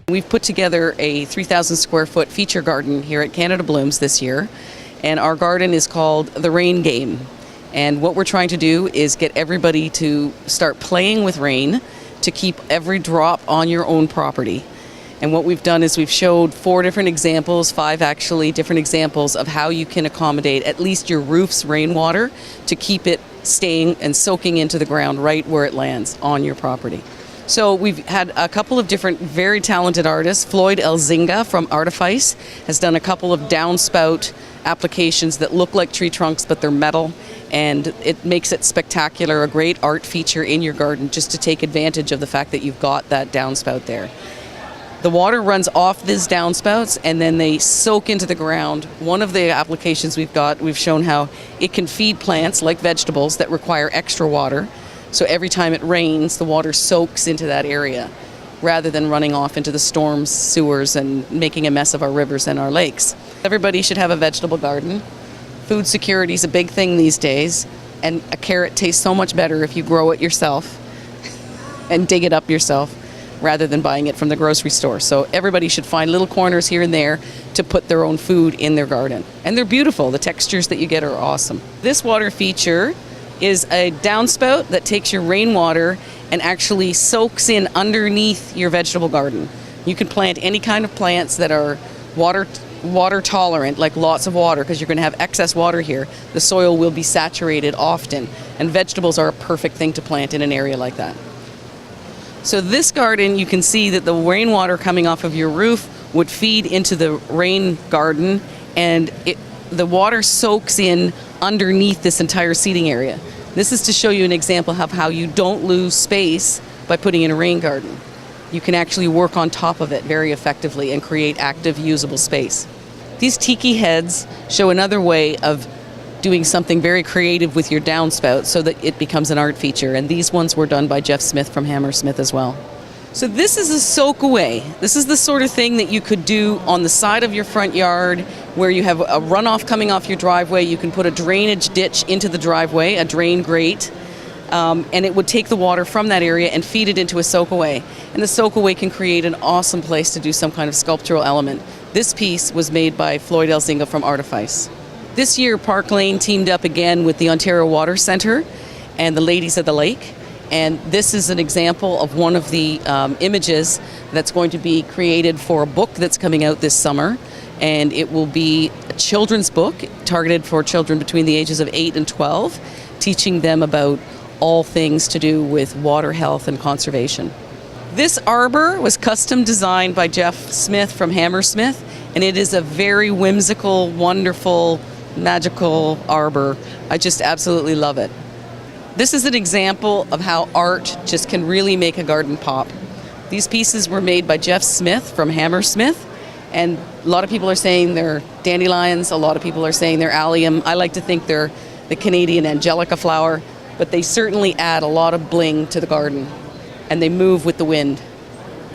We've put together a 3,000 square foot feature garden here at Canada Blooms this year, and our garden is called the Rain Game. And what we're trying to do is get everybody to start playing with rain to keep every drop on your own property. And what we've done is we've showed 4 different examples, 5 actually, different examples of how you can accommodate at least your roof's rainwater to keep it staying and soaking into the ground right where it lands on your property. So we've had a couple of different very talented artists. Floyd Elzinga from Artifice has done a couple of downspout applications that look like tree trunks, but they're metal, and it makes it spectacular, a great art feature in your garden just to take advantage of the fact that you've got that downspout there. The water runs off these downspouts and then they soak into the ground. One of the applications we've shown how it can feed plants like vegetables that require extra water. So every time it rains, the water soaks into that area rather than running off into the storms, sewers, and making a mess of our rivers and our lakes. Everybody should have a vegetable garden. Food security is a big thing these days, and a carrot tastes so much better if you grow it yourself and dig it up yourself rather than buying it from the grocery store. So everybody should find little corners here and there to put their own food in their garden. And they're beautiful. The textures that you get are awesome. This water feature is a downspout that takes your rainwater and actually soaks in underneath your vegetable garden. You can plant any kind of plants that are water tolerant, like lots of water, because you're going to have excess water here. The soil will be saturated often, and vegetables are a perfect thing to plant in an area like that. So this garden, you can see that the rainwater coming off of your roof would feed into the rain garden, and the water soaks in underneath this entire seating area. This is to show you an example of how you don't lose space by putting in a rain garden. You can actually work on top of it very effectively and create active, usable space. These tiki heads show another way of doing something very creative with your downspout so that it becomes an art feature. And these ones were done by Jeff Smith from Hammersmith as well. So this is a soak away. This is the sort of thing that you could do on the side of your front yard where you have a runoff coming off your driveway. You can put a drainage ditch into the driveway, a drain grate, and it would take the water from that area and feed it into a soak away. And the soak away can create an awesome place to do some kind of sculptural element. This piece was made by Floyd Elzinga from Artifice. This year, Parklane teamed up again with the Ontario Water Centre and the Ladies of the Lake. And this is an example of one of the images that's going to be created for a book that's coming out this summer. And it will be a children's book targeted for children between the ages of 8 and 12, teaching them about all things to do with water health and conservation. This arbor was custom designed by Jeff Smith from Hammersmith, and it is a very whimsical, wonderful, magical arbor. I just absolutely love it. This is an example of how art just can really make a garden pop. These pieces were made by Jeff Smith from Hammersmith, and a lot of people are saying they're dandelions, a lot of people are saying they're allium. I like to think they're the Canadian angelica flower, but they certainly add a lot of bling to the garden, and they move with the wind.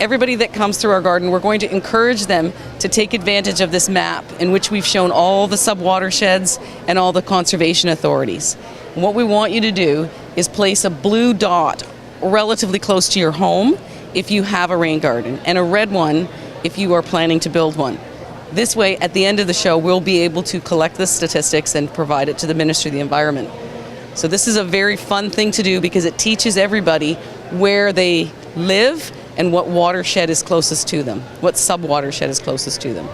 Everybody that comes through our garden, we're going to encourage them to take advantage of this map in which we've shown all the sub-watersheds and all the conservation authorities. And what we want you to do is place a blue dot relatively close to your home if you have a rain garden, and a red one if you are planning to build one. This way, at the end of the show, we'll be able to collect the statistics and provide it to the Ministry of the Environment. So this is a very fun thing to do because it teaches everybody where they live and what watershed is closest to them, what sub-watershed is closest to them.